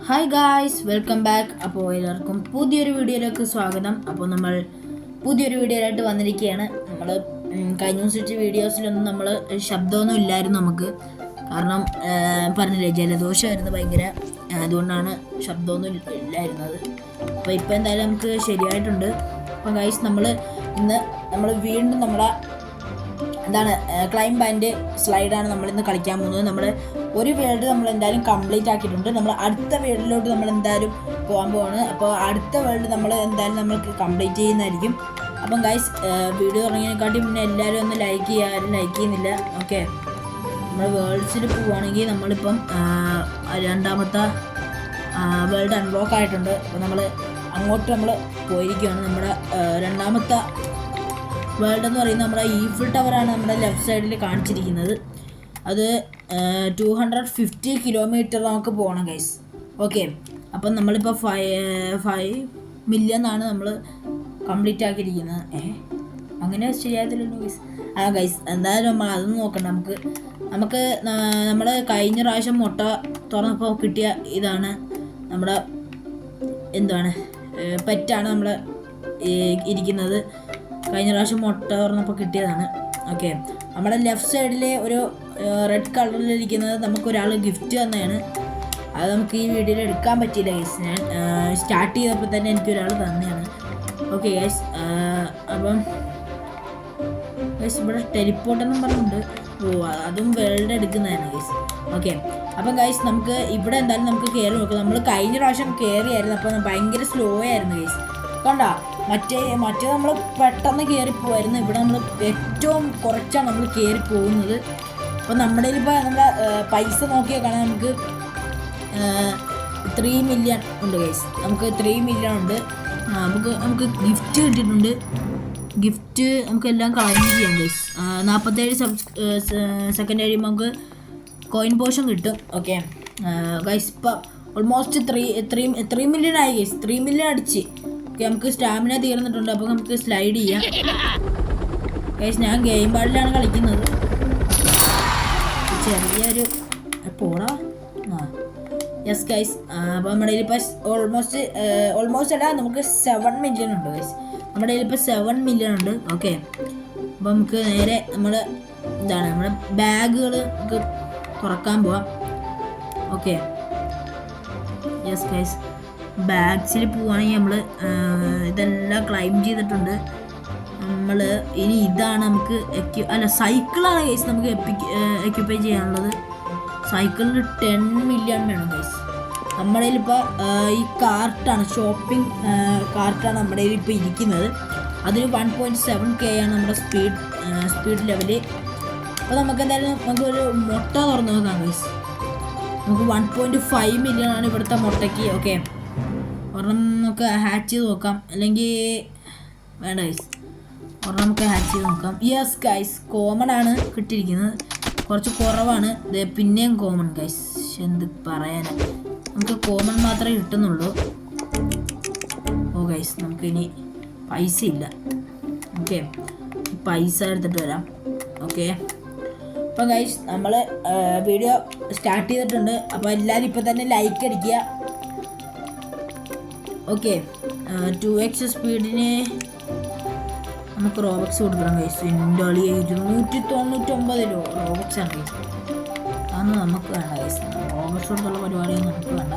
Hi guys, welcome back. അപ്പോൾ എല്ലാവർക്കും പുതിയൊരു വീഡിയോയിലേക്ക് സ്വാഗതം. അപ്പോൾ നമ്മൾ പുതിയൊരു വീഡിയോയിലായിട്ട് വന്നിരിക്കുകയാണ്. നമ്മൾ കഴിഞ്ഞ ദിവസത്തെ വീഡിയോസിലൊന്നും നമ്മൾ ശബ്ദമൊന്നും ഇല്ലായിരുന്നു നമുക്ക്. കാരണം പറഞ്ഞില്ലേ, ജലദോഷമായിരുന്നു ഭയങ്കര, അതുകൊണ്ടാണ് ശബ്ദമൊന്നും ഇല്ലായിരുന്നത്. അപ്പോൾ ഇപ്പോൾ എന്തായാലും നമുക്ക് ശരിയായിട്ടുണ്ട്. അപ്പോൾ ഗായ്സ്, നമ്മൾ വീണ്ടും നമ്മളെ ക്ലൈംബ് ആൻഡ് സ്ലൈഡാണ് നമ്മളിന്ന് കളിക്കാൻ പോകുന്നത്. നമ്മൾ ഒരു വേൾഡ് നമ്മൾ എന്തായാലും കംപ്ലീറ്റ് ആക്കിയിട്ടുണ്ട്. നമ്മൾ അടുത്ത വേൾഡിലോട്ട് നമ്മൾ എന്തായാലും പോകാൻ പോവാണ്. അപ്പോൾ അടുത്ത വേൾഡ് നമ്മൾ എന്തായാലും നമ്മൾക്ക് കംപ്ലീറ്റ് ചെയ്യുന്നതായിരിക്കും. അപ്പം ഗൈസ്, വീഡിയോ തുടങ്ങിയതിനെക്കാട്ടി മുന്നേ എല്ലാവരും ഒന്ന് ലൈക്ക് ചെയ്യുക. ആരും ലൈക്ക് ചെയ്യുന്നില്ല. ഓക്കെ, നമ്മൾ വേൾഡ്സിൽ പോവുകയാണെങ്കിൽ നമ്മളിപ്പം രണ്ടാമത്തെ വേൾഡ് അൺലോക്ക് ആയിട്ടുണ്ട്. അപ്പോൾ അങ്ങോട്ട് നമ്മൾ പോയിരിക്കുകയാണ്. നമ്മുടെ രണ്ടാമത്തെ വേൾഡ് എന്ന് പറയുന്നത് നമ്മുടെ ഈഫിൾ ടവറാണ് നമ്മുടെ ലെഫ്റ്റ് സൈഡിൽ കാണിച്ചിരിക്കുന്നത്. അത് 250 കിലോമീറ്റർ നമുക്ക് പോകണം ഗൈസ്. ഓക്കെ, അപ്പം നമ്മളിപ്പോൾ 5 മില്യൺ ആണ് നമ്മൾ കംപ്ലീറ്റ് ആക്കിയിരിക്കുന്നത്. അങ്ങനെ ശരിയായതില്ലല്ലോ ഗൈസ്. ഗൈസ്, എന്തായാലും നമ്മൾ അതൊന്നും നോക്കണ്ട. നമുക്ക് നമ്മൾ കഴിഞ്ഞ പ്രാവശ്യം മുട്ട തുറന്നപ്പോൾ കിട്ടിയ ഇതാണ് നമ്മുടെ പെറ്റാണ് നമ്മൾ ഇരിക്കുന്നത്. കഴിഞ്ഞ പ്രാവശ്യം മുട്ട തുറന്നപ്പോൾ കിട്ടിയതാണ്. ഓക്കെ, നമ്മുടെ ലെഫ്റ്റ് സൈഡിലെ ഒരു റെഡ് കളറിലിരിക്കുന്നത് നമുക്കൊരാൾ ഗിഫ്റ്റ് തന്നെയാണ്. അത് നമുക്ക് ഈ വീഡിയോയിൽ എടുക്കാൻ പറ്റിയില്ല ഗൈസ്. ഞാൻ സ്റ്റാർട്ട് ചെയ്തപ്പോൾ തന്നെ എനിക്കൊരാൾ തന്നെയാണ്. ഓക്കെ ഗൈസ്, അപ്പം ഗൈസ് ഇവിടെ ടെലിപ്പോർട്ടെന്നും പറഞ്ഞിട്ടുണ്ട്. അതും വേൾഡ് എടുക്കുന്നതാണ് ഗൈസ്. ഓക്കെ, അപ്പം ഗൈസ് നമുക്ക് ഇവിടെ എന്തായാലും നമുക്ക് കയറി നോക്കാം. നമ്മൾ കഴിഞ്ഞ പ്രാവശ്യം കയറിയായിരുന്നു, അപ്പോൾ ഭയങ്കര സ്ലോ ആയിരുന്നു ഗൈസ്. കണ്ട, മറ്റേ നമ്മൾ പെട്ടെന്ന് കയറിപ്പോവായിരുന്നു. ഇവിടെ നമ്മൾ ഏറ്റവും കുറച്ചാണ് നമ്മൾ കയറി പോകുന്നത്. അപ്പോൾ നമ്മുടെ ഇപ്പോൾ നമ്മുടെ പൈസ നോക്കിയാൽ കാണാൻ നമുക്ക് 3 മില്യൺ ഉണ്ട് ഗൈസ്. നമുക്ക് 3 മില്യൺ ഉണ്ട്. നമുക്ക് ഗിഫ്റ്റ് കിട്ടിയിട്ടുണ്ട്. ഗിഫ്റ്റ് നമുക്കെല്ലാം കളക്ട് ചെയ്യാം ഗൈസ്. 47 സെക്കൻഡ് കഴിയുമ്പോൾ നമുക്ക് കോയിൻ പോഷൻ കിട്ടും. ഓക്കെ ഗൈസ്, ഇപ്പം ഓൾമോസ്റ്റ് 3 മില്യൺ ആയി ഗൈസ്. 3 മില്യൺ അടിച്ച്. നമുക്ക് സ്റ്റാമിന തീർന്നിട്ടുണ്ട്. അപ്പോൾ നമുക്ക് സ്ലൈഡ് ചെയ്യാം ഗൈസ്. ഞാൻ ഗെയിം പാഡിലാണ് കളിക്കുന്നത്. ചെറിയൊരു പോടാ. യെസ് ഗൈസ്, അപ്പോൾ നമ്മുടെ കയ്യിൽ ഇപ്പോൾ ഓൾമോസ്റ്റ് അല്ല, നമുക്ക് 7 മില്യൺ ഉണ്ട് ഗൈസ്. നമ്മുടെ കയ്യിൽ ഇപ്പോൾ 7 മില്യൺ ഉണ്ട്. ഓക്കെ, അപ്പോൾ നമുക്ക് നേരെ നമ്മുടെ ബാഗുകൾ നമുക്ക് തുറക്കാൻ പോവാം. ഓക്കെ, യെസ് ഗൈസ്, ബാഗ്സിൽ പോവുകയാണെങ്കിൽ നമ്മൾ ഇതെല്ലാം ക്ലൈം ചെയ്തിട്ടുണ്ട്. നമ്മൾ ഇനി ഇതാണ് നമുക്ക് സൈക്കിളാണ് ഗൈസ് നമുക്ക് എക്യുപ്പൈ ചെയ്യാനുള്ളത്. സൈക്കിളിന് 10 മില്യൺ വേണം ഗൈസ്. നമ്മുടെ കയ്യിൽ ഇപ്പോൾ ഈ കാർട്ടാണ്, ഷോപ്പിംഗ് കാർട്ടാണ് നമ്മുടെ കയ്യിൽ ഇപ്പോൾ ഇരിക്കുന്നത്. അതിന് 1.7K ആണ് നമ്മുടെ സ്പീഡ് ലെവല്. അപ്പോൾ നമുക്ക് എന്തായാലും നമുക്കൊരു മുട്ട തുറന്ന് നോക്കാം ഗൈസ്. നമുക്ക് 1.5 മില്യൺ ആണ് ഇവിടുത്തെ മുട്ടയ്ക്ക്. ഓക്കെ, ഒരെണ്ണം നമുക്ക് ഹാച്ച് ചെയ്ത് നോക്കാം. അല്ലെങ്കിൽ വേണ്ട ഗൈസ്, ഒരെണ്ണം നമുക്ക് ഹാച്ച് ചെയ്ത് നോക്കാം. യെസ് ഗൈസ്, കോമൺ ആണ് കിട്ടിയിരിക്കുന്നത്. കുറച്ച് കുറവാണ്. പിന്നെയും കോമൺ ഗൈസ്. എന്ത് പറയാനാണ്, നമുക്ക് കോമൺ മാത്രമേ കിട്ടുന്നുള്ളൂ. ഓ ഗൈസ്, നമുക്കിനി പൈസ ഇല്ല. ഓക്കെ, പൈസ എടുത്തിട്ട് വരാം. ഓക്കെ, അപ്പം ഗൈസ് നമ്മൾ വീഡിയോ സ്റ്റാർട്ട് ചെയ്തിട്ടുണ്ട്. അപ്പോൾ എല്ലാവരും ഇപ്പോൾ തന്നെ ലൈക്ക് അടിക്കുക. ഓക്കെ, 2x സ്പീഡിന് നമുക്ക് റോബക്സ് കൊടുക്കണം ഗൈസ്. എൻ്റെ അളി 299 റോബക്സ് ആണ് ഗൈസ്. അതൊന്നും നമുക്ക് വേണ്ട ഗൈസ്. റോബക്സ് കൊടുത്തുള്ള പരിപാടിയൊന്നും നമുക്ക് വേണ്ട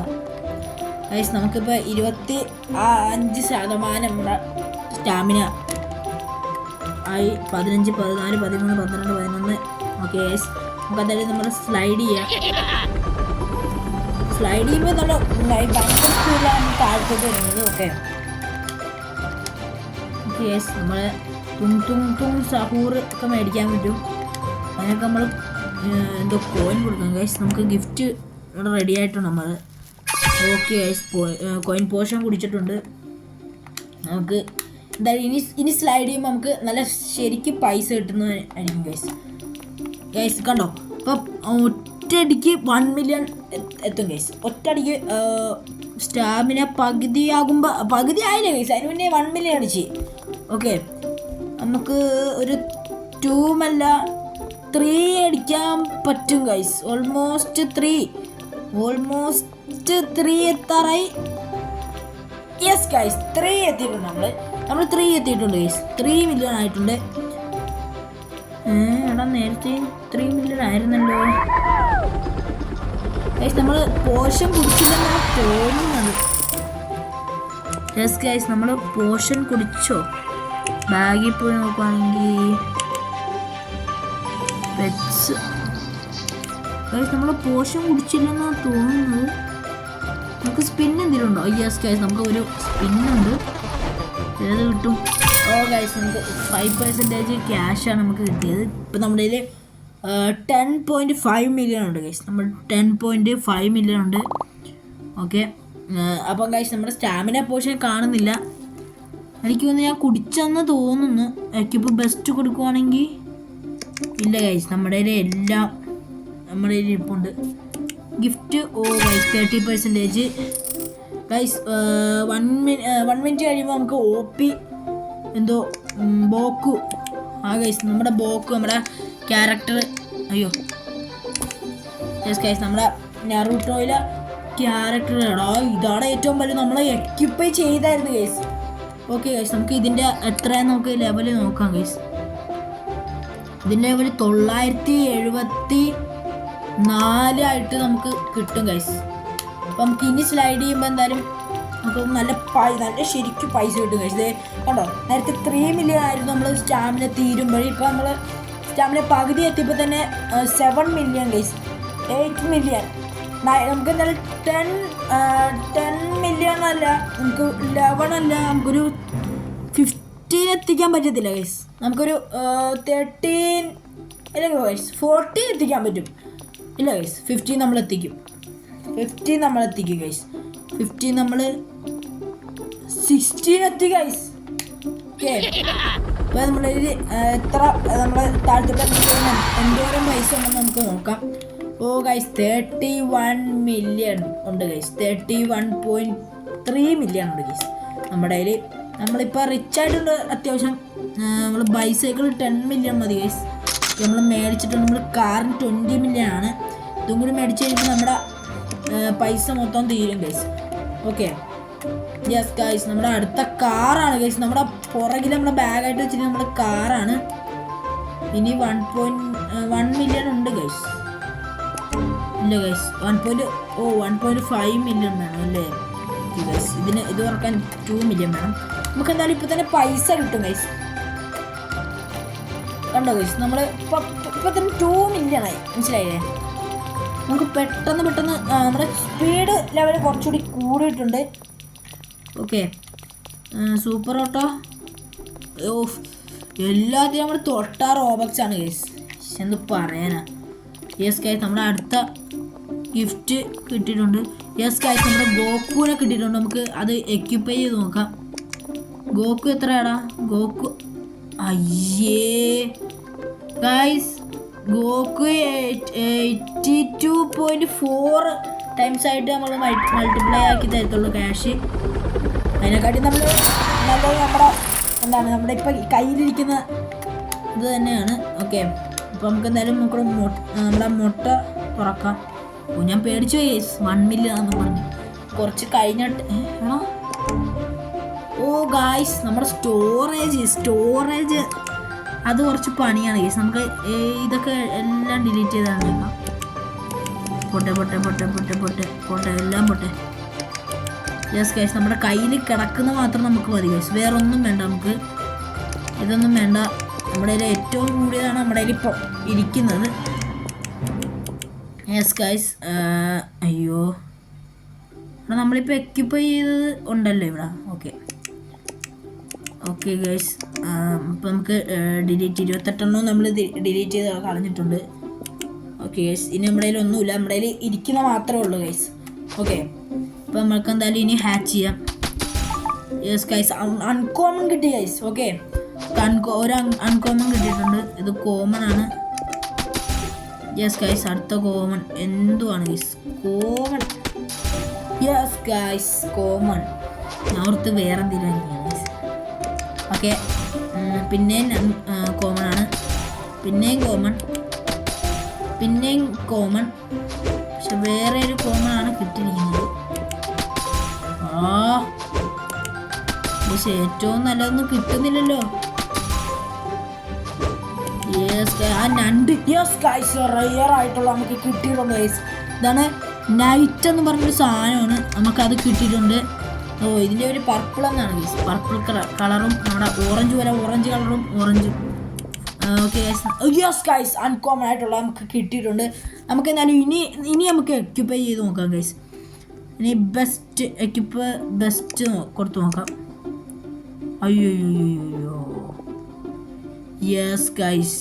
ഗൈസ്. നമുക്കിപ്പോൾ 25% നമ്മുടെ സ്റ്റാമിന ആയി. 15, 14, 13, 12, 11. ഓക്കെ ഗൈസ്, നമുക്ക് എന്തായാലും നമ്മൾ സ്ലൈഡ് ചെയ്യാം. സ്ലൈഡ് ചെയ്യുമ്പോൾ നമ്മൾ ഭയങ്കര സ്പീഡിലാണ് താഴത്തോട്ട് വരുന്നത്. ഓക്കെ യെസ്, നമ്മൾ തും സഹൂർ ഒക്കെ മേടിക്കാൻ പറ്റും. അതിനൊക്കെ നമ്മൾ എന്തോ കോയിൻ കൊടുക്കാം ഗൈസ്. നമുക്ക് ഗിഫ്റ്റ് ഇവിടെ റെഡി ആയിട്ടുണ്ട് നമ്മൾ. ഓക്കെ ഗൈസ്, കോയിൻ പോഷൻ കുടിച്ചിട്ടുണ്ട്. നമുക്ക് എന്തായാലും ഇനി സ്ലൈഡ് ചെയ്യുമ്പോൾ നമുക്ക് നല്ല ശരിക്കും പൈസ കിട്ടുന്നതായിരിക്കും ഗൈസ്. കണ്ടോ, അപ്പം ഒറ്റയടിക്ക് 1 മില്യൺ എത്തും ഗൈസ്. ഒറ്റയടിക്ക് സ്റ്റാമിന പകുതി ആയില്ലേ ഗൈസ്. അതിന് മുന്നേ 1 മില്യൺ അടിച്ച്. ഓക്കെ, നമുക്ക് ഒരു 2 അല്ല 3 അടിക്കാൻ പറ്റും ഗൈസ്. ഓൾമോസ്റ്റ് ജസ്റ്റ് 3 എത്താറായി. യെസ് ഗൈസ് 3 എത്തിയിട്ടുണ്ട്. നമ്മൾ 3 എത്തിയിട്ടുണ്ട് ഗൈസ്. 3 മില്യൺ ആയിട്ടുണ്ട്. എടാ നേരത്തെ 3 മില്യൺ ആയിരുന്നല്ലോ ഗൈസ്. നമ്മൾ പോഷൻ കുടിച്ചില്ലെന്നാണ് തോന്നുന്നത്. യെസ് ഗൈസ് നമ്മൾ പോഷൻ കുടിച്ചോ? ബാഗിൽ പോയി നോക്കുവാണെങ്കിൽ പെറ്റ്സ് ഗൈസ് നമ്മൾ പോഷൻ കുടിച്ചില്ലെന്നാണ് തോന്നുന്നത്. നമുക്ക് സ്പിൻ എന്തെങ്കിലും ഉണ്ടോ? യെസ് ഗൈസ് നമുക്ക് ഒരു സ്പിന്നുണ്ട്. ഏത് കിട്ടും? ഓ ഗൈസ് നമുക്ക് 5% ക്യാഷാണ് നമുക്ക് കിട്ടിയത്. ഇപ്പം നമ്മുടെ കയ്യിൽ 10.5 മില്യൺ ഉണ്ട് ഗൈസ്. നമ്മൾ 10.5 മില്യൺ ഉണ്ട്. ഓക്കെ, അപ്പം ഗൈസ് നമ്മുടെ സ്റ്റാമിന പോഷൻ കാണുന്നില്ല. എനിക്ക് തോന്നുന്നു ഞാൻ കുടിച്ചെന്ന് തോന്നുന്നു. എനിക്കിപ്പോൾ ബെസ്റ്റ് കൊടുക്കുവാണെങ്കിൽ ഇല്ല ഗൈസ്. നമ്മുടെ കയ്യിൽ എല്ലാം നമ്മുടെ കയ്യിൽ ഇരിപ്പുണ്ട്. ഗിഫ്റ്റ് ഓ ഗൈസ് 30% ഗൈസ്. 1 മിനിറ്റ് കഴിയുമ്പോൾ നമുക്ക് OP എന്തോ ബോക്കു ഗൈസ്. നമ്മുടെ ബോക്കു നമ്മുടെ ക്യാരക്ടർ. അയ്യോ യെസ് ഗൈസ് നമ്മുടെ നറൂട്ടോയിലെ ക്യാരക്ടർ ഇതാണ് ഏറ്റവും വലിയ നമ്മൾ എക്യുപ്പൈ ചെയ്തായിരുന്നു ഗൈസ്. ഓക്കെ ഗൈസ് നമുക്ക് ഇതിൻ്റെ എത്രയാണ് നമുക്ക് ലെവൽ നോക്കാം ഗൈസ്. ഇതിൻ്റെ ലെവൽ 974 ആയിട്ട് നമുക്ക് കിട്ടും ഗൈസ്. അപ്പോൾ നമുക്ക് ഇനി സ്ലൈഡ് ചെയ്യുമ്പോൾ എന്തായാലും നമുക്ക് നല്ല ശരിക്കും പൈസ കിട്ടും ഗൈസ്. ഇത് കണ്ടോ, നേരത്തെ 3 മില്യൺ ആയിരുന്നു നമ്മൾ സ്റ്റാമിന തീരുമ്പോൾ. ഇപ്പോൾ നമ്മൾ സ്റ്റാമിന പകുതി എത്തിയപ്പോൾ തന്നെ 7 മില്യൺ ഗൈസ്. 8 മില്യൺ നമുക്ക് എന്തായാലും 10 മില്യൺ അല്ല, നമുക്ക് 11 അല്ല, നമുക്കൊരു 15 എത്തിക്കാൻ പറ്റത്തില്ല ഗൈസ്. നമുക്കൊരു 13 അല്ലെങ്കിൽ ഗൈസ് 14 എത്തിക്കാൻ പറ്റും. ഇല്ല ഗൈസ് 15 നമ്മൾ എത്തിക്കും. 15 നമ്മൾ എത്തിക്കും ഗൈസ്. 15 നമ്മൾ 16 എത്തി ഗൈസ്. ഓക്കെ, അപ്പോൾ നമ്മൾ എത്ര നമ്മൾ താഴ്ത്തിട്ട് എന്തോരം പൈസ ഉണ്ടെന്ന് നമുക്ക് നോക്കാം. ഓ ഗൈസ് 31 മില്യൺ ഉണ്ട് ഗൈസ്. 31.3 മില്യൺ ഉണ്ട് ഗൈസ് നമ്മുടെ കയ്യിൽ. നമ്മളിപ്പോൾ റിച്ച് ആയിട്ടുണ്ട് അത്യാവശ്യം. നമ്മൾ ബൈസൈക്കിൾ 10 മില്യൺ മതി ഗൈസ്. നമ്മൾ മേടിച്ചിട്ടുണ്ട്. നമ്മൾ കാറിന് 20 മില്യൺ ആണ്. ഇതും കൂടി മേടിച്ച് കഴിയുമ്പോൾ നമ്മുടെ പൈസ മൊത്തം തീരും ഗൈസ്. ഓക്കെ യെസ് ഗൈസ് നമ്മുടെ അടുത്ത കാറാണ് ഗൈസ്. നമ്മുടെ പുറകിൽ നമ്മുടെ ബാഗായിട്ട് വെച്ചിട്ട് നമ്മുടെ കാറാണ്. ഇനി 1 മില്യൺ ഉണ്ട് ഗൈസ്. ഇല്ല ഗൈസ് 1.5 മില്യൺ വേണം അല്ലേ ഗൈസ്. ഇത് തുറക്കാൻ 2 മില്യൺ വേണം. നമുക്ക് എന്തായാലും ഇപ്പോൾ തന്നെ പൈസ കിട്ടും ഗൈസ്. കണ്ടോ ഗൈസ് നമ്മൾ ഇപ്പോൾ തന്നെ 2 മില്യൺ ആയി. മനസ്സിലായില്ലേ? നമുക്ക് പെട്ടെന്ന് നമ്മുടെ സ്പീഡ് ലെവൽ കുറച്ചുകൂടി കൂടിയിട്ടുണ്ട്. ഓക്കെ സൂപ്പർ ഓട്ടോ എല്ലാത്തിനും നമ്മൾ തൊട്ടാറ് റോബക്സാണ് ഗൈസ്. എന്ത് പറയാനാ. യെസ് ഗൈസ് നമ്മുടെ അടുത്ത ഗിഫ്റ്റ് കിട്ടിയിട്ടുണ്ട്. യെസ് ഗൈസ് നമ്മുടെ ഗോക്കുവിനെ കിട്ടിയിട്ടുണ്ട്. നമുക്ക് അത് എക്യുപ്പൈ ചെയ്ത് നോക്കാം. ഗോക്കു എത്രയാടാ? ഗോക്കു അയ്യേ ഗൈസ് ഗോക്കു 82.4 ടൈംസ് ആയിട്ട് നമ്മൾ മൾട്ടിപ്ലൈ ആക്കി തരത്തുള്ളൂ ക്യാഷ്. അതിനെക്കാട്ടി നമ്മൾ നമ്മുടെ ഇപ്പം കയ്യിലിരിക്കുന്ന ഇത് തന്നെയാണ്. ഓക്കെ അപ്പോൾ നമുക്ക് എന്തായാലും നമ്മുടെ മുട്ട തുറക്കാം. ഞാൻ പേടിച്ചു പോയി 1 മില്യൺ ആണെന്ന് പറഞ്ഞു. കുറച്ച് കഴിഞ്ഞിട്ട് ഓ ഗായ്സ് നമ്മുടെ സ്റ്റോറേജ് അത് കുറച്ച് പണിയാണ് ഗൈസ്. നമുക്ക് ഇതൊക്കെ എല്ലാം ഡിലീറ്റ് ചെയ്താണ്. പൊട്ടെ എല്ലാം പൊട്ടെ. യെസ് ഗൈസ് നമ്മുടെ കയ്യിൽ കിടക്കുന്ന മാത്രം നമുക്ക് മതി ഗൈസ്. വേറെ ഒന്നും വേണ്ട. നമുക്ക് ഇതൊന്നും വേണ്ട. നമ്മുടെ കയ്യിൽ ഏറ്റവും കൂടിയതാണ് നമ്മുടെ കയ്യിൽ ഇപ്പോൾ ഇരിക്കുന്നത്. യെസ് ഗൈസ് അയ്യോ നമ്മളിപ്പോൾ എക്യുപ്പൈ ചെയ്തത് ഉണ്ടല്ലോ ഇവിടെ. ഓക്കെ ഗൈസ് അപ്പോൾ നമുക്ക് ഡിലീറ്റ് 28 നമ്മൾ ഡിലീറ്റ് ചെയ്ത് കളഞ്ഞിട്ടുണ്ട്. ഓക്കെ ഗൈസ് ഇനി നമ്മുടെ കയ്യിൽ ഒന്നുമില്ല. നമ്മുടെ കയ്യിൽ ഇരിക്കുന്ന മാത്രമേ ഉള്ളൂ ഗൈസ്. ഓക്കെ അപ്പോൾ നമ്മൾക്ക് എന്തായാലും ഇനി ഹാച്ച് ചെയ്യാം. യെസ് ഗൈസ് അൺകോമൺ കിട്ടി ഗൈസ്. ഓക്കെ ഒരു അൺകോമൺ കിട്ടിയിട്ടുണ്ട്. ഇത് കോമൺ ആണ്. യെസ് ഗൈസ് അടുത്ത കോമൺ എന്തുവാണ് guys? Common. Yes guys common. ഞാൻ ഓർത്ത് വേറെ എന്തെങ്കിലും ഗൈസ്. ഓക്കെ പിന്നെയും കോമൺ ആണ്. പിന്നെയും കോമൺ. പക്ഷെ പക്ഷെ വേറെ ഒരു കോമൺ ആണ് കിട്ടിയിരിക്കുന്നത്. പക്ഷെ ഏറ്റവും നല്ലതൊന്നും കിട്ടുന്നില്ലല്ലോ. റയർ ആയിട്ടുള്ള നമുക്ക് കിട്ടിയിട്ടുണ്ട് ഗൈസ്. ഇതാണ് നൈറ്റ് എന്ന് പറഞ്ഞൊരു സാധനമാണ്, നമുക്കത് കിട്ടിയിട്ടുണ്ട്. ഇതിൻ്റെ ഒരു പർപ്പിൾ എന്നാണ് ഗൈസ്. പർപ്പിൾ കളറും നമ്മുടെ ഓറഞ്ച് പോലെ ഓറഞ്ച് കളറും ഓറഞ്ചും. ഓക്കെ ഗൈസ് അൺകോമൺ ആയിട്ടുള്ള നമുക്ക് കിട്ടിയിട്ടുണ്ട്. നമുക്ക് എന്നാലും ഇനി നമുക്ക് എക്യുപ്പൈ ചെയ്ത് നോക്കാം ഗൈസ്. ഇനി ബെസ്റ്റ് എക്യുപ്പ് ബെസ്റ്റ് കൊടുത്തു നോക്കാം. അയ്യോ yes guys,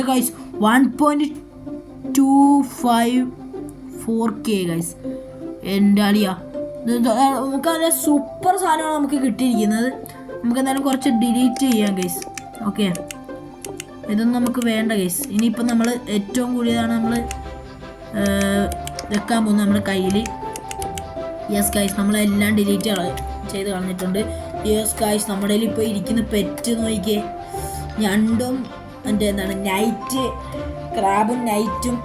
guys 1.254K guys. എൻ്റെ അളിയ നമുക്ക് നല്ല സൂപ്പർ സാധനമാണ് നമുക്ക് കിട്ടിയിരിക്കുന്നത്. നമുക്ക് എന്തായാലും കുറച്ച് ഡിലീറ്റ് ചെയ്യാം ഗൈസ്. ഓക്കെ, ഇതൊന്നും നമുക്ക് വേണ്ട ഗൈസ്. ഇനിയിപ്പം നമ്മൾ ഏറ്റവും കൂടിയതാണ് നമ്മൾ വെക്കാൻ പോകുന്നത് നമ്മുടെ കയ്യിൽ. യെസ് ഗൈസ്, നമ്മളെല്ലാം ഡിലീറ്റ് ചെയ്ത് കളഞ്ഞിട്ടുണ്ട്. യെസ് ഗൈസ്, നമ്മുടെ കയ്യിൽ ഇപ്പോൾ ഇരിക്കുന്ന പെറ്റ് നോക്കിക്കേ, ഞണ്ടും എൻ്റെ എന്താണ് നൈറ്റ് ക്രാബും നൈറ്റും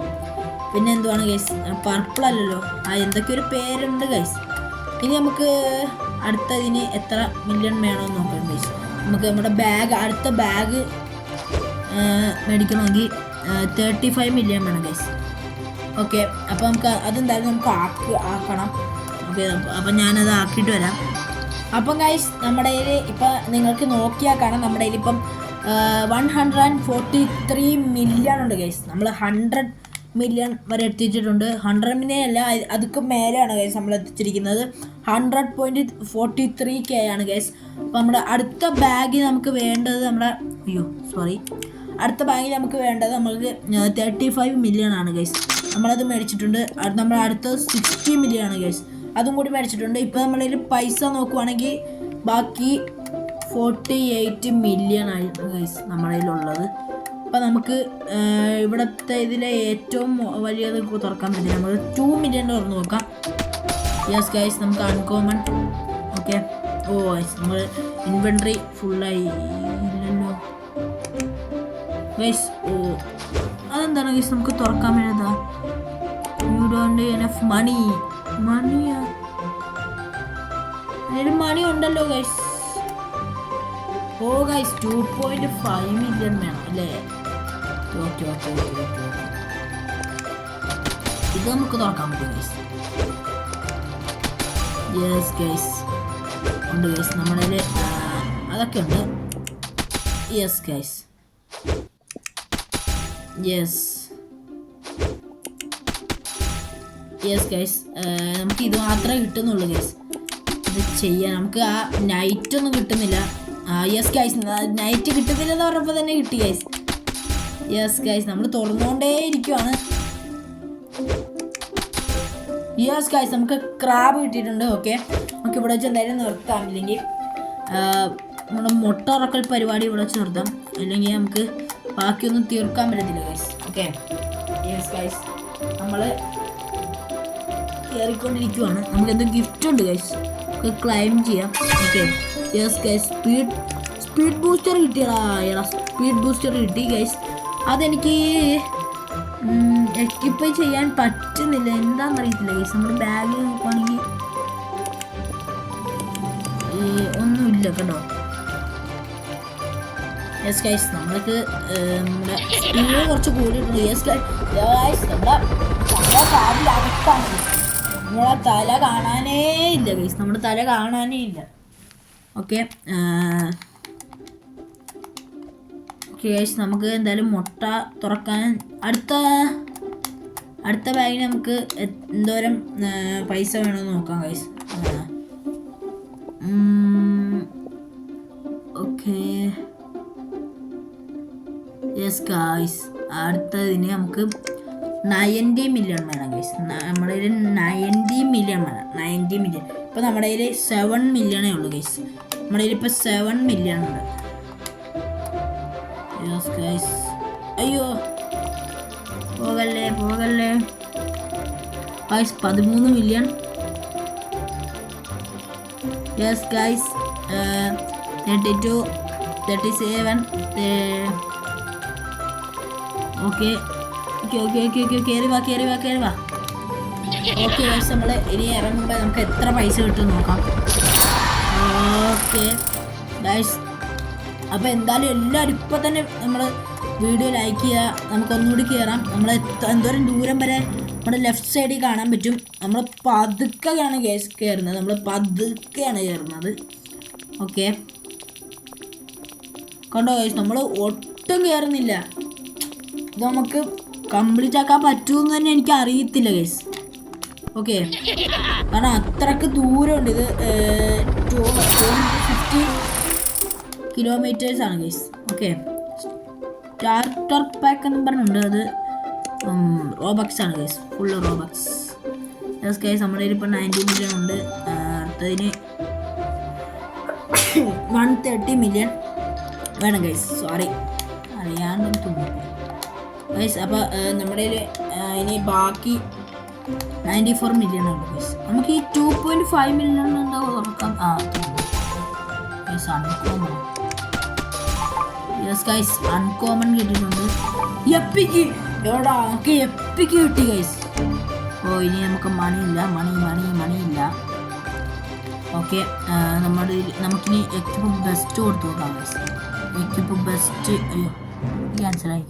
പിന്നെ എന്തുവാണ് ഗൈസ് പർപ്പിൾ അല്ലല്ലോ, എന്തൊക്കെ ഒരു പേരുണ്ട് ഗൈസ്. ഇനി നമുക്ക് അടുത്തതിന് എത്ര മില്യൺ വേണമെന്ന് നോക്കാം ഗൈസ്. നമുക്ക് നമ്മുടെ അടുത്ത ബാഗ് മേടിക്കണമെങ്കിൽ 35 മില്യൺ വേണം ഗൈസ്. ഓക്കെ, അപ്പോൾ നമുക്ക് അതെന്തായാലും നമുക്ക് ആക്കണം. ഓക്കെ, അപ്പം ഞാനത് ആക്കിയിട്ട് വരാം. അപ്പം ഗൈസ് നമ്മുടെ കയ്യിൽ ഇപ്പം നിങ്ങൾക്ക് നോക്കിയാൽ കാണാം, നമ്മുടെ കയ്യിൽ ഇപ്പം 143 മില്യൺ ഉണ്ട് ഗൈസ്. നമ്മൾ 100 മില്യൺ വരെ എത്തിച്ചിട്ടുണ്ട്. 100 മില്യൺ അല്ല, അതൊക്കെ മേലെയാണ് ഗൈസ് നമ്മൾ എത്തിച്ചിരിക്കുന്നത്. 100.43K ആണ് ഗൈസ്. അപ്പോൾ നമ്മുടെ അടുത്ത ബാഗ് നമുക്ക് വേണ്ടത് അടുത്ത ബാഗിൽ നമുക്ക് വേണ്ടത് നമുക്ക് 35 മില്യൺ ആണ് ഗൈസ്. നമ്മളത് മേടിച്ചിട്ടുണ്ട്. നമ്മൾ അടുത്തത് 60 മില്യൺ ആണ് ഗൈസ്, അതും കൂടി മേടിച്ചിട്ടുണ്ട്. ഇപ്പോൾ നമ്മളതിൽ പൈസ നോക്കുവാണെങ്കിൽ ബാക്കി 48 മില്യൺ ആയിരുന്നു ഗൈസ് നമ്മുടെ കയ്യിലുള്ളത്. അപ്പോൾ നമുക്ക് ഇവിടുത്തെ ഇതിലെ ഏറ്റവും വലിയത് തുറക്കാൻ പറ്റില്ല. നമ്മൾ 2 മില്യൺ തുറന്ന് നോക്കാം. യെസ് ഗൈസ്, നമുക്ക് അൺകോമൺ. ഓക്കെ, ഗൈസ് നമ്മൾ ഇൻവെൻട്രി ഫുള്ളായി ഇല്ലല്ലോ ഗൈസ്. അതെന്താണ് ഗൈസ് നമുക്ക് തുറക്കാൻ പറ്റുന്നത്? യു ഡോണ്ട് എനഫ് മണിയാ മണി ഉണ്ടല്ലോ ഗൈസ്. ഗൈസ് 2.5 മില്യൺ വേണം അല്ലേ? ഓക്കെ, ഇത് നമുക്ക് തുറക്കാൻ പറ്റും ഗൈസ്. യെസ് ഗൈസ് ഉണ്ട് ഗൈസ്, നമ്മുടെ അതൊക്കെ ഉണ്ട്. യെസ് ഗൈസ്, യെസ് ഗൈസ്, നമുക്ക് ഇത് മാത്രമേ കിട്ടുന്നുള്ളൂ ഗൈസ്. ഇത് ചെയ്യാൻ നമുക്ക് ആ നൈറ്റ് ഒന്നും കിട്ടുന്നില്ല. യെസ് ഗൈസ്, നൈറ്റ് കിട്ടുന്നില്ലെന്ന് പറഞ്ഞപ്പോൾ തന്നെ കിട്ടി ഗൈസ്. യെസ് ഗൈസ്, നമ്മൾ തുറന്നുകൊണ്ടേ ഇരിക്കുവാണ്. യെസ് ഗൈസ്, നമുക്ക് ക്രാബ് കിട്ടിയിട്ടുണ്ട്. ഓക്കെ, നമുക്ക് ഇവിടെ വെച്ച് എന്തായാലും നിർത്താം, ഇല്ലെങ്കിൽ നമ്മുടെ മുട്ട ഉറക്കൽ പരിപാടി ഇവിടെ വെച്ച് നിർത്താം, അല്ലെങ്കിൽ നമുക്ക് ബാക്കിയൊന്നും തീർക്കാൻ പറ്റത്തില്ല ഗൈസ്. ഓക്കെ, യെസ് ഗൈസ്, നമ്മൾ കയറിക്കൊണ്ടിരിക്കുവാണ്. നമുക്ക് എന്തോ ഗിഫ്റ്റ് ഉണ്ട് ഗൈസ്, നമുക്ക് ക്ലൈം ചെയ്യാം. Okay, yes guys, speed booster കിട്ടിയടാ. സ്പീഡ് ബൂസ്റ്റർ കിട്ടി ഗൈസ്. അതെനിക്ക് എക്യുപ്പൈ ചെയ്യാൻ പറ്റുന്നില്ല, എന്താണെന്നറിയത്തില്ല ഗൈസ്. നമ്മുടെ ബാഗ് നോക്കുവാണെങ്കിൽ ഒന്നുമില്ല കേട്ടോ. യെസ് ഗൈസ്, നമ്മൾക്ക് നമ്മുടെ സ്പീഡ് കുറച്ച് കൂടിയിട്ടുണ്ട്. യെസ് ഗൈസ്, നമ്മുടെ തല കാണാനേ ഇല്ല ഗൈസ്, നമ്മുടെ തല കാണാനേ ഇല്ല. ഓക്കെ ഗൈസ്, നമുക്ക് എന്തായാലും മുട്ട തുറക്കാൻ അടുത്ത ബാഗിന് നമുക്ക് എന്തോരം പൈസ വേണമെന്ന് നോക്കാം ഗൈസ്. ഓക്കെ, യെസ് ഗൈസ്, അടുത്തതിന് നമുക്ക് 90 മില്യൺ വേണം ഗൈസ്. നമ്മുടെ കയ്യിൽ 90 മില്യൺ വേണം. 90 മില്യൺ. ഇപ്പോൾ നമ്മുടെ കയ്യിൽ 7 മില്യണേ ഉള്ളൂ ഗൈസ്. നമ്മുടെ കയ്യിൽ ഇപ്പോൾ 7 മില്യൺ ഉണ്ട്. യെസ് ഗൈസ്, അയ്യോ പോകല്ലേ guys. 13 million. Yes guys, 32, 37. Okay, കയറി വാ. ഓക്കെ ഗൈസ്, നമ്മൾ ഇനി ഇറങ്ങുമ്പോൾ നമുക്ക് എത്ര പൈസ കിട്ടും നോക്കാം. ഓക്കെ ഗൈസ്, അപ്പോൾ എന്തായാലും എല്ലാവരും ഇപ്പോൾ തന്നെ നമ്മൾ വീഡിയോ ലൈക്ക് ചെയ്യുക. നമുക്കൊന്നുകൂടി കയറാം. നമ്മൾ എന്തോരം ദൂരം വരെ നമ്മുടെ ലെഫ്റ്റ് സൈഡിൽ കാണാൻ പറ്റും. നമ്മൾ പതുക്കെയാണ് ഗൈസ് കയറുന്നത്, നമ്മൾ പതുക്കെയാണ് കയറുന്നത്. ഓക്കെ, കണ്ടോ ഗൈസ്, നമ്മൾ ഒട്ടും കയറുന്നില്ല. ഇത് നമുക്ക് കംപ്ലീറ്റ് ആക്കാൻ പറ്റുമെന്ന് തന്നെ എനിക്ക് അറിയത്തില്ല ഗൈസ്. ഓക്കെ, കാരണം അത്രക്ക് ദൂരമുണ്ട്. ഇത് 250 കിലോമീറ്റേഴ്സാണ് ഗൈസ്. ഓക്കെ, സ്റ്റാർട്ടർ പാക്ക് എന്ന് പറഞ്ഞിട്ടുണ്ട്. അത് റോബക്സ് ആണ് ഗൈസ്, ഫുള്ള് റോബക്സ്. യെസ് ഗൈസ്, നമ്മുടെ കയ്യിൽ ഇപ്പോൾ 90 മില്യൺ ഉണ്ട്. അടുത്തതിന് 130 മില്യൺ വേണം ഗൈസ്. സോറി, അറിയാണ്ടെന്ന് തോന്നുന്നു ഗൈസ്. അപ്പോൾ നമ്മുടെ ഇനി ബാക്കി 94 മില്യൺ ഉണ്ട് ഗൈസ്. നമുക്ക് ഈ 2.5 മില്യൺ എന്താ തുറക്കാം. Guys, uncommon. Yes guys, uncommon കിട്ടിയിട്ടുണ്ട്. എപ്പിക്ക് എവിടാ, നമുക്ക് എപ്പിക്ക് കിട്ടി ഗൈസ്. ഓ, ഇനി നമുക്ക് മണിയില്ല. ഓക്കെ, നമുക്കിനി എക്യുപ്പ് ബെസ്റ്റ് കൊടുത്തു നോക്കാം ഗൈസ്. എക്യുപ്പ് ബെസ്റ്റ്, അയ്യോ ക്യാൻസലായി.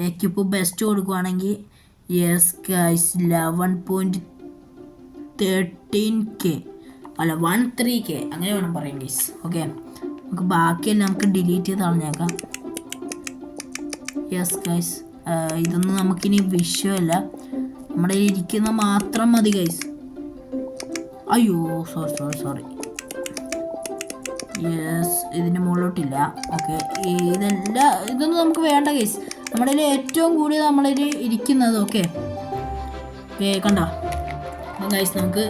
എക്യുപ്പ് ബെസ്റ്റ് കൊടുക്കുവാണെങ്കിൽ യെസ് ഗൈസ് 11.13K അല്ല 13K അങ്ങനെ വേണം പറയാം ഗൈസ്. ഓക്കെ, നമുക്ക് ബാക്കിയെല്ലാം നമുക്ക് ഡിലീറ്റ് ചെയ്ത് കളഞ്ഞേക്കാം. യെസ് ഗൈസ്, ഇതൊന്നും നമുക്കിനി വിഷയമല്ല, നമ്മുടെ ഇരിക്കുന്ന മാത്രം മതി ഗൈസ്. അയ്യോ സോറി. യെസ്, ഇതിൻ്റെ മുകളിലോട്ടില്ല. ഓക്കെ, ഇതൊന്നും നമുക്ക് വേണ്ട ഗൈസ്. നമ്മുടെ ഏറ്റവും കൂടുതൽ നമ്മളിൽ ഇരിക്കുന്നത്. ഓക്കെ കണ്ടോ ഗൈസ്, നമുക്ക്